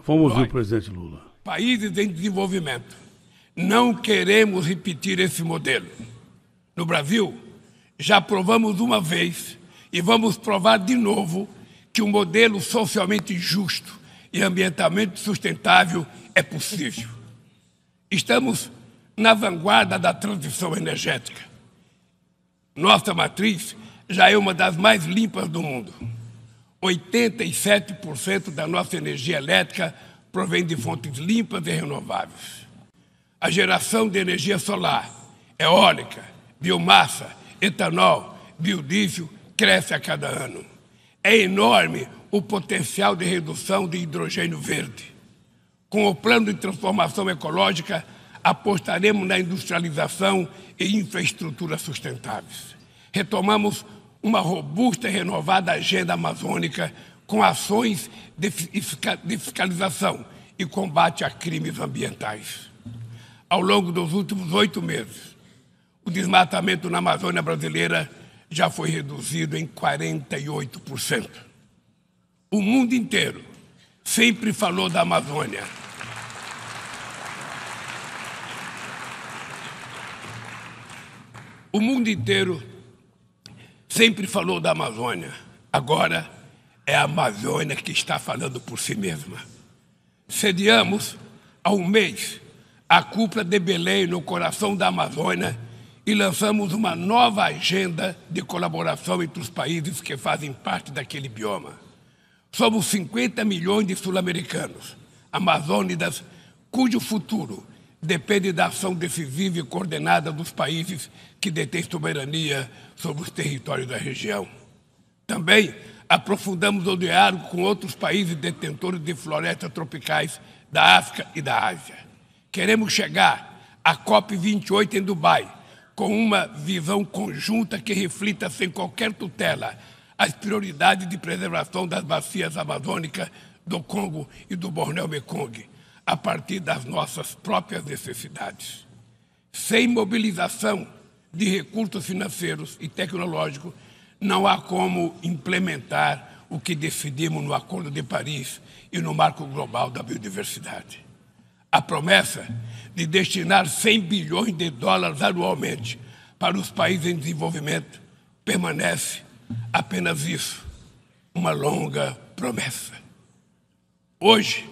Vamos ouvir o presidente Lula. Países em desenvolvimento, não queremos repetir esse modelo. No Brasil, já provamos uma vez e vamos provar de novo que um modelo socialmente justo e ambientalmente sustentável é possível. Estamos na vanguarda da transição energética. Nossa matriz já é uma das mais limpas do mundo. 87% da nossa energia elétrica provém de fontes limpas e renováveis. A geração de energia solar, eólica, biomassa, etanol, biodiesel cresce a cada ano. É enorme o potencial de redução de hidrogênio verde. Com o plano de transformação ecológica, apostaremos na industrialização e infraestrutura sustentáveis. Retomamos uma robusta e renovada agenda amazônica com ações de fiscalização e combate a crimes ambientais. Ao longo dos últimos 8 meses, o desmatamento na Amazônia brasileira já foi reduzido em 48%. O mundo inteiro sempre falou da Amazônia. O mundo inteiro sempre falou da Amazônia. Agora é a Amazônia que está falando por si mesma. Sediamos há um mês a cúpula de Belém no coração da Amazônia e lançamos uma nova agenda de colaboração entre os países que fazem parte daquele bioma. Somos 50 milhões de sul-americanos, amazônidas, cujo futuro depende da ação decisiva e coordenada dos países que detêm soberania sobre os territórios da região. Também aprofundamos o diálogo com outros países detentores de florestas tropicais da África e da Ásia. Queremos chegar à COP28 em Dubai com uma visão conjunta que reflita sem qualquer tutela as prioridades de preservação das bacias amazônicas do Congo e do Bornéu-Mekong, a partir das nossas próprias necessidades. Sem mobilização de recursos financeiros e tecnológicos, não há como implementar o que decidimos no Acordo de Paris e no Marco Global da Biodiversidade. A promessa de destinar 100 bilhões de dólares anualmente para os países em desenvolvimento permanece apenas isso, uma longa promessa. Hoje,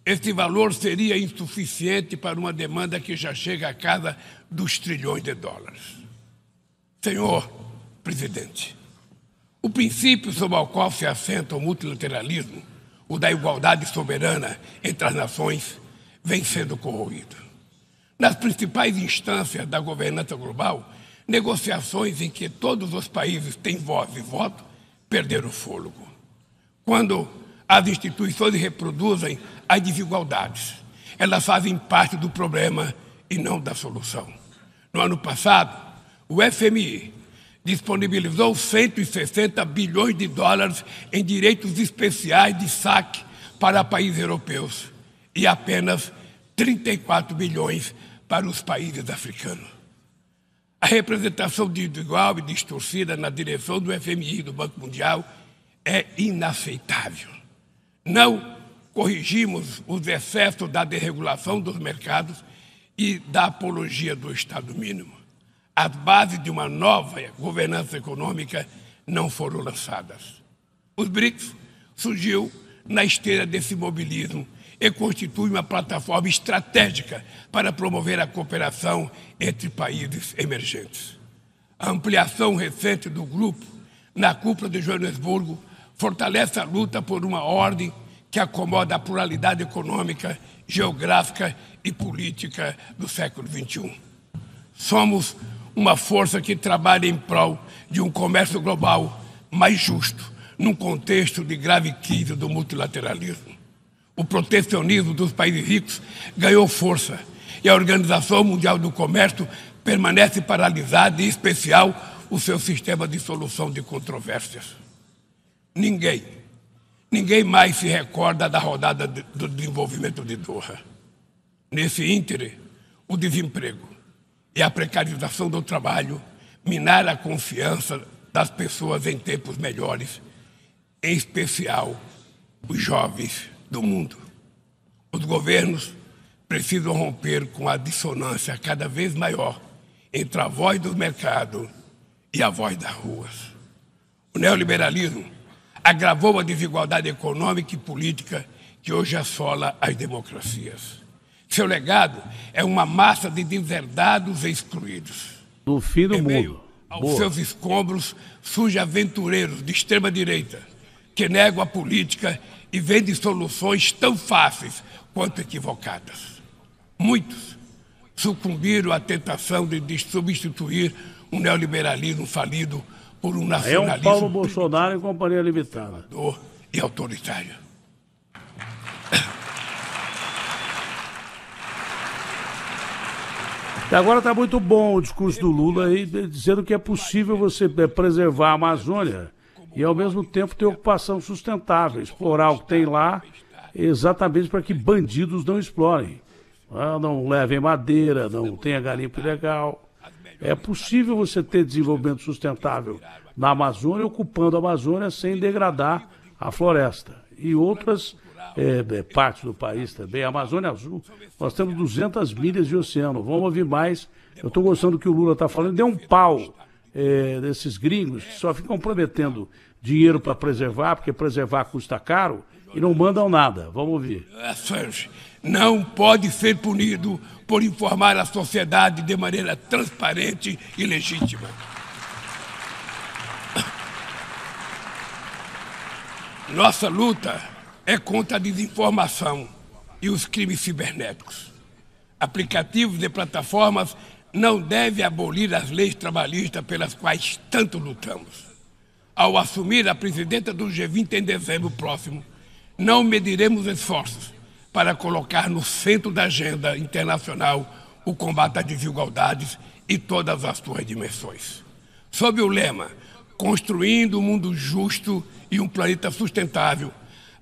esse valor seria insuficiente para uma demanda que já chega à casa dos trilhões de dólares. Senhor presidente, o princípio sobre o qual se assenta o multilateralismo, o da igualdade soberana entre as nações, vem sendo corroído. Nas principais instâncias da governança global, negociações em que todos os países têm voz e voto perderam o fôlego. Quando as instituições reproduzem as desigualdades, elas fazem parte do problema e não da solução. No ano passado, o FMI disponibilizou 160 bilhões de dólares em direitos especiais de saque para países europeus e apenas 34 bilhões para os países africanos. A representação desigual e distorcida na direção do FMI e do Banco Mundial é inaceitável. Não corrigimos os excessos da desregulação dos mercados e da apologia do Estado mínimo. As bases de uma nova governança econômica não foram lançadas. Os BRICS surgiu na esteira desse mobilismo e constitui uma plataforma estratégica para promover a cooperação entre países emergentes. A ampliação recente do grupo na cúpula de Joanesburgo fortalece a luta por uma ordem que acomoda a pluralidade econômica, geográfica e política do século XXI. Somos uma força que trabalha em prol de um comércio global mais justo, num contexto de grave crise do multilateralismo. O protecionismo dos países ricos ganhou força e a Organização Mundial do Comércio permanece paralisada, em especial o seu sistema de solução de controvérsias. Ninguém mais se recorda da rodada do desenvolvimento de Doha. Nesse íntere, o desemprego e a precarização do trabalho minaram a confiança das pessoas em tempos melhores, em especial os jovens do mundo. Os governos precisam romper com a dissonância cada vez maior entre a voz do mercado e a voz das ruas. O neoliberalismo agravou a desigualdade econômica e política que hoje assola as democracias. Seu legado é uma massa de deserdados e excluídos. Do fim do Em meio mundo. aos seus escombros surgem aventureiros de extrema-direita que negam a política e vendem soluções tão fáceis quanto equivocadas. Muitos sucumbiram à tentação de substituir um neoliberalismo falido por um É nacionalismo um Paulo Bolsonaro e companhia limitada. e autoritário. E agora está muito bom o discurso do Lula aí, dizendo que é possível você preservar a Amazônia e, ao mesmo tempo, ter ocupação sustentável, explorar o que tem lá, exatamente para que bandidos não explorem. Não levem madeira, não tenha garimpo ilegal. É possível você ter desenvolvimento sustentável na Amazônia, ocupando a Amazônia sem degradar a floresta. E outras partes do país também. A Amazônia Azul, nós temos 200 milhas de oceano. Vamos ouvir mais. Eu estou gostando do que o Lula está falando. Deu um pau desses gringos que só ficam prometendo dinheiro para preservar, porque preservar custa caro, e não mandam nada. Vamos ouvir. Assange não pode ser punido por informar a sociedade de maneira transparente e legítima. Nossa luta é contra a desinformação e os crimes cibernéticos. Aplicativos de plataformas não devem abolir as leis trabalhistas pelas quais tanto lutamos. Ao assumir a presidenta do G20 em dezembro próximo, não mediremos esforços para colocar no centro da agenda internacional o combate às desigualdades e todas as suas dimensões. Sob o lema Construindo um Mundo Justo e um Planeta Sustentável,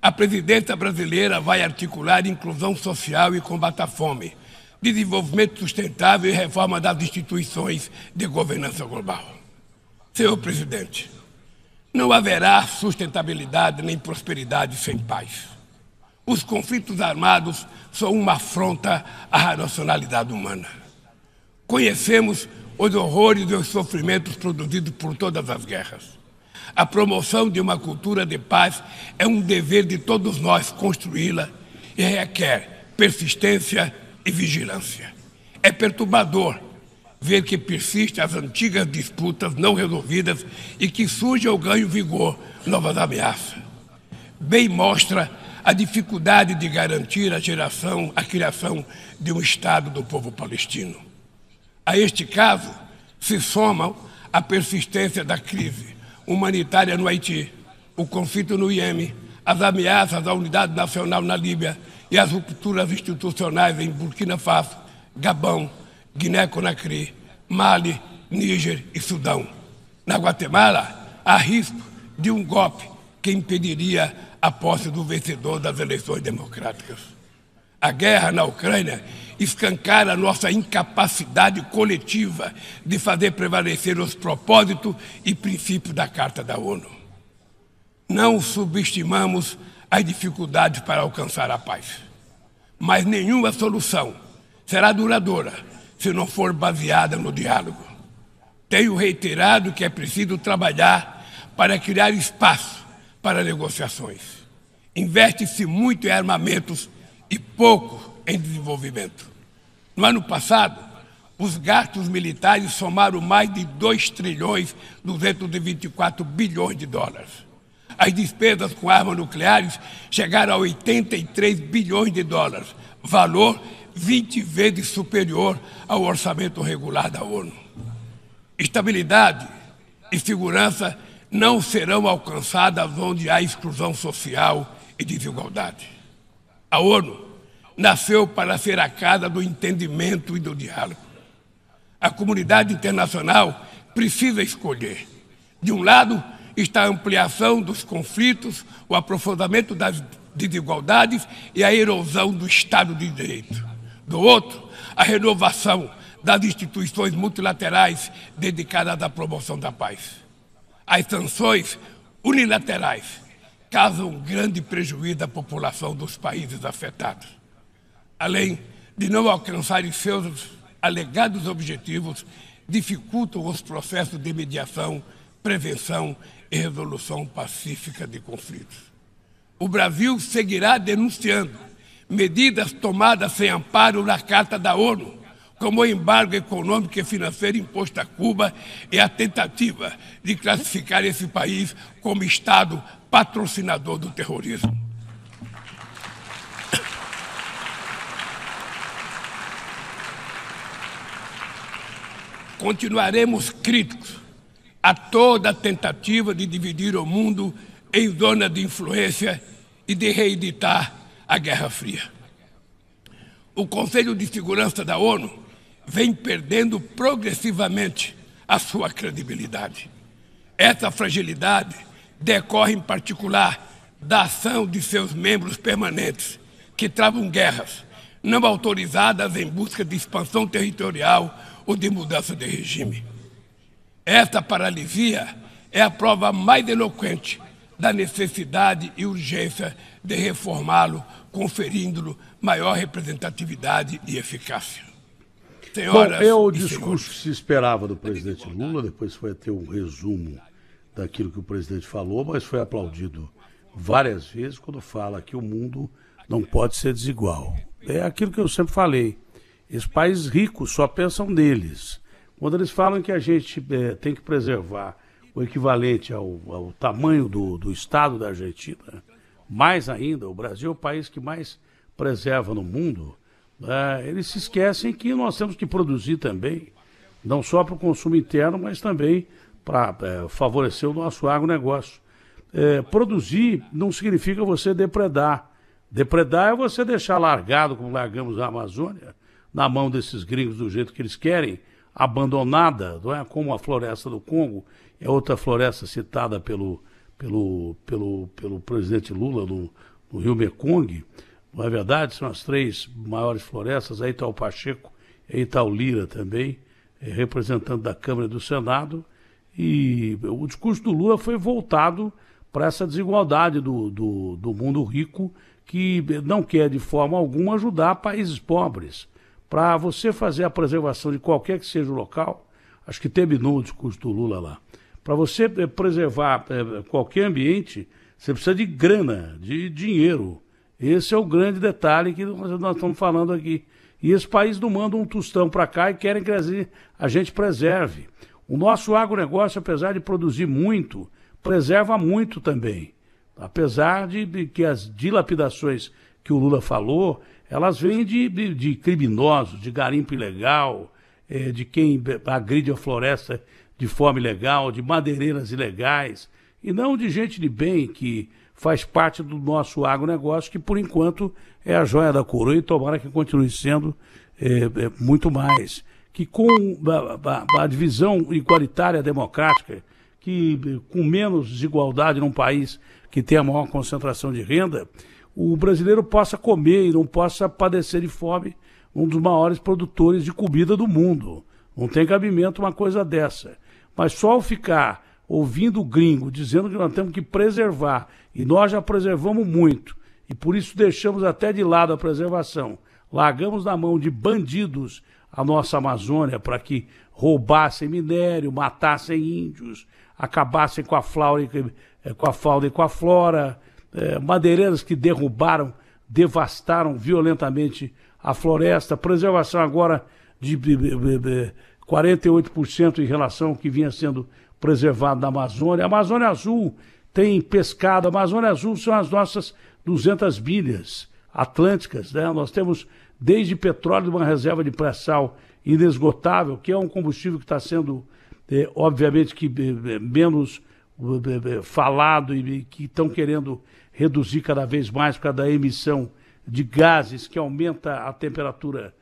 a presidência brasileira vai articular inclusão social e combate à fome, desenvolvimento sustentável e reforma das instituições de governança global. Senhor presidente, não haverá sustentabilidade nem prosperidade sem paz. Os conflitos armados são uma afronta à racionalidade humana. Conhecemos os horrores e os sofrimentos produzidos por todas as guerras. A promoção de uma cultura de paz é um dever de todos nós construí-la e requer persistência e vigilância. É perturbador ver que persistem as antigas disputas não resolvidas e que surge ou ganha vigor novas ameaças. Bem mostra a dificuldade de garantir a criação de um Estado do povo palestino. A este caso se somam a persistência da crise humanitária no Haiti, o conflito no Iêmen, as ameaças à unidade nacional na Líbia e as rupturas institucionais em Burkina Faso, Gabão, Guiné-Conakry, Mali, Níger e Sudão. Na Guatemala, há risco de um golpe que impediria a posse do vencedor das eleições democráticas. A guerra na Ucrânia escancara nossa incapacidade coletiva de fazer prevalecer os propósitos e princípios da Carta da ONU. Não subestimamos as dificuldades para alcançar a paz, mas nenhuma solução será duradoura se não for baseada no diálogo. Tenho reiterado que é preciso trabalhar para criar espaço para negociações. Investe-se muito em armamentos e pouco em desenvolvimento. No ano passado, os gastos militares somaram mais de 2,224 bilhões de dólares. As despesas com armas nucleares chegaram a 83 bilhões de dólares, valor 20 vezes superior ao orçamento regular da ONU. Estabilidade e segurança não serão alcançadas onde há exclusão social e desigualdade. A ONU nasceu para ser a casa do entendimento e do diálogo. A comunidade internacional precisa escolher. De um lado está a ampliação dos conflitos, o aprofundamento das desigualdades e a erosão do Estado de Direito. Do outro, a renovação das instituições multilaterais dedicadas à promoção da paz. As sanções unilaterais causam grande prejuízo à população dos países afetados. além de não alcançarem seus alegados objetivos, dificultam os processos de mediação, prevenção e resolução pacífica de conflitos. O Brasil seguirá denunciando medidas tomadas sem amparo na Carta da ONU, como o embargo econômico e financeiro imposto a Cuba e a tentativa de classificar esse país como Estado patrocinador do terrorismo. Continuaremos críticos a toda tentativa de dividir o mundo em zona de influência e de reeditar a Guerra Fria. O Conselho de Segurança da ONU vem perdendo progressivamente a sua credibilidade. Essa fragilidade decorre, em particular, da ação de seus membros permanentes, que travam guerras não autorizadas em busca de expansão territorial ou de mudança de regime. Esta paralisia é a prova mais eloquente da necessidade e urgência de reformá-lo, conferindo-lhe maior representatividade e eficácia. Senhoras Bom, o discurso que se esperava do presidente Lula, depois foi ter um resumo daquilo que o presidente falou, mas foi aplaudido várias vezes quando fala que o mundo não pode ser desigual. É aquilo que eu sempre falei. Esses países ricos só pensam neles. Quando eles falam que a gente tem que preservar o equivalente ao tamanho do Estado da Argentina, mais ainda, o Brasil é o país que mais preserva no mundo, eles se esquecem que nós temos que produzir também, não só para o consumo interno, mas também para favorecer o nosso agronegócio. Produzir não significa você depredar. Depredar é você deixar largado, como largamos a Amazônia, na mão desses gringos do jeito que eles querem, abandonada, não é? Como a floresta do Congo, é outra floresta citada pelo presidente Lula no Rio Mekong. Não é verdade? São as 3 maiores florestas, aí está o Pacheco, aí está o Lira também, representante da Câmara e do Senado, e o discurso do Lula foi voltado para essa desigualdade do mundo rico, que não quer de forma alguma ajudar países pobres. Para você fazer a preservação de qualquer que seja o local, acho que terminou o discurso do Lula lá, para você preservar qualquer ambiente, você precisa de grana, de dinheiro. Esse é o grande detalhe que nós estamos falando aqui. E esse país não manda um tostão para cá e querem que a gente preserve. O nosso agronegócio, apesar de produzir muito, preserva muito também. Apesar de que as dilapidações que o Lula falou, elas vêm de criminosos, de garimpo ilegal, de quem agride a floresta de forma ilegal, de madeireiras ilegais, e não de gente de bem que faz parte do nosso agronegócio, que por enquanto é a joia da coroa e tomara que continue sendo muito mais. Que com a divisão igualitária democrática, que com menos desigualdade num país que tem a maior concentração de renda, o brasileiro possa comer e não possa padecer de fome, um dos maiores produtores de comida do mundo. Não tem cabimento uma coisa dessa. Mas só ao ficar ouvindo o gringo dizendo que nós temos que preservar, e nós já preservamos muito, e por isso deixamos até de lado a preservação, largamos na mão de bandidos a nossa Amazônia para que roubassem minério, matassem índios, acabassem com a fauna e com a flora, madeireiras que derrubaram, devastaram violentamente a floresta, preservação agora de 48% em relação ao que vinha sendo preservado na Amazônia. A Amazônia Azul tem pescado, a Amazônia Azul são as nossas 200 milhas atlânticas, né? Nós temos desde petróleo de uma reserva de pré-sal inesgotável, que é um combustível que está sendo, obviamente, que menos falado e que estão querendo reduzir cada vez mais por causa da emissão de gases que aumenta a temperatura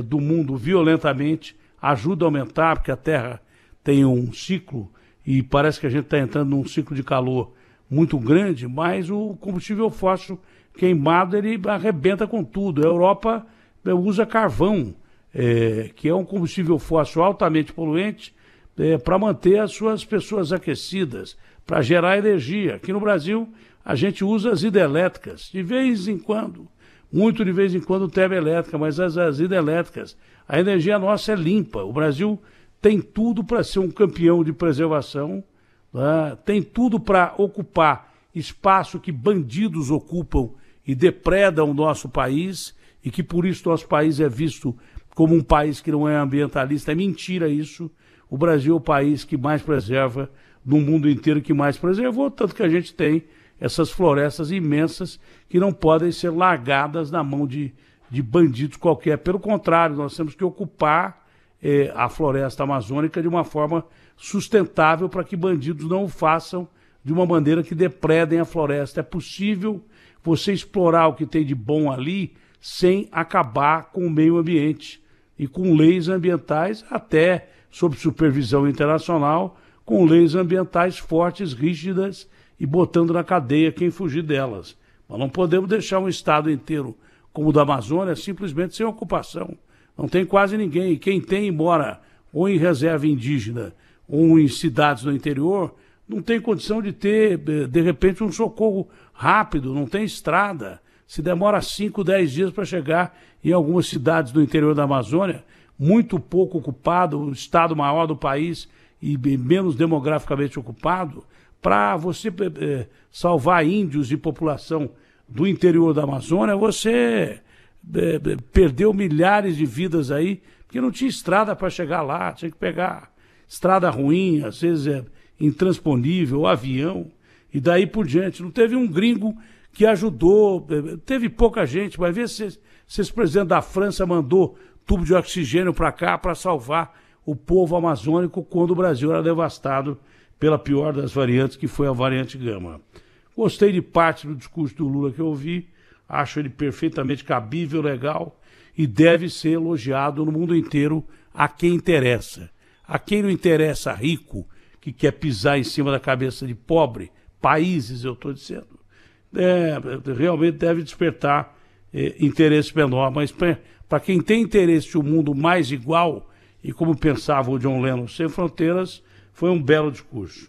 do mundo violentamente, ajuda a aumentar, porque a Terra tem um ciclo e parece que a gente está entrando num ciclo de calor muito grande, mas o combustível fóssil queimado ele arrebenta com tudo. A Europa usa carvão, que é um combustível fóssil altamente poluente, para manter as suas pessoas aquecidas, para gerar energia. Aqui no Brasil, a gente usa as hidrelétricas, de vez em quando. muito de vez em quando termoelétrica, mas as hidrelétricas, a energia nossa é limpa. O Brasil tem tudo para ser um campeão de preservação, né? Tem tudo para ocupar espaço que bandidos ocupam e depredam o nosso país, e que por isso nosso país é visto como um país que não é ambientalista. É mentira isso. O Brasil é o país que mais preserva no mundo inteiro, que mais preservou, tanto que a gente tem essas florestas imensas que não podem ser largadas na mão de bandidos qualquer. Pelo contrário, nós temos que ocupar a floresta amazônica de uma forma sustentável para que bandidos não o façam de uma maneira que depredem a floresta. É possível você explorar o que tem de bom ali sem acabar com o meio ambiente e com leis ambientais, até sob supervisão internacional, com leis ambientais fortes, rígidas, e botando na cadeia quem fugir delas. Mas não podemos deixar um estado inteiro como o da Amazônia simplesmente sem ocupação. Não tem quase ninguém. E quem tem, mora ou em reserva indígena ou em cidades no interior, não tem condição de ter, de repente, um socorro rápido, não tem estrada. Se demora 5, 10 dias para chegar em algumas cidades do interior da Amazônia, muito pouco ocupado, o estado maior do país e menos demograficamente ocupado, para você salvar índios e população do interior da Amazônia, você perdeu milhares de vidas aí, porque não tinha estrada para chegar lá, tinha que pegar estrada ruim, às vezes intransponível, avião, e daí por diante. Não teve um gringo que ajudou, teve pouca gente, mas vê se esse presidente da França mandou tubo de oxigênio para cá para salvar o povo amazônico quando o Brasil era devastado pela pior das variantes, que foi a variante Gama. Gostei de parte do discurso do Lula que eu ouvi, acho ele perfeitamente cabível, legal, e deve ser elogiado no mundo inteiro a quem interessa. A quem não interessa rico, que quer pisar em cima da cabeça de pobre, países, eu estou dizendo, realmente deve despertar interesse menor, mas para quem tem interesse de um mundo mais igual, e como pensava o John Lennon, sem fronteiras, foi um belo discurso.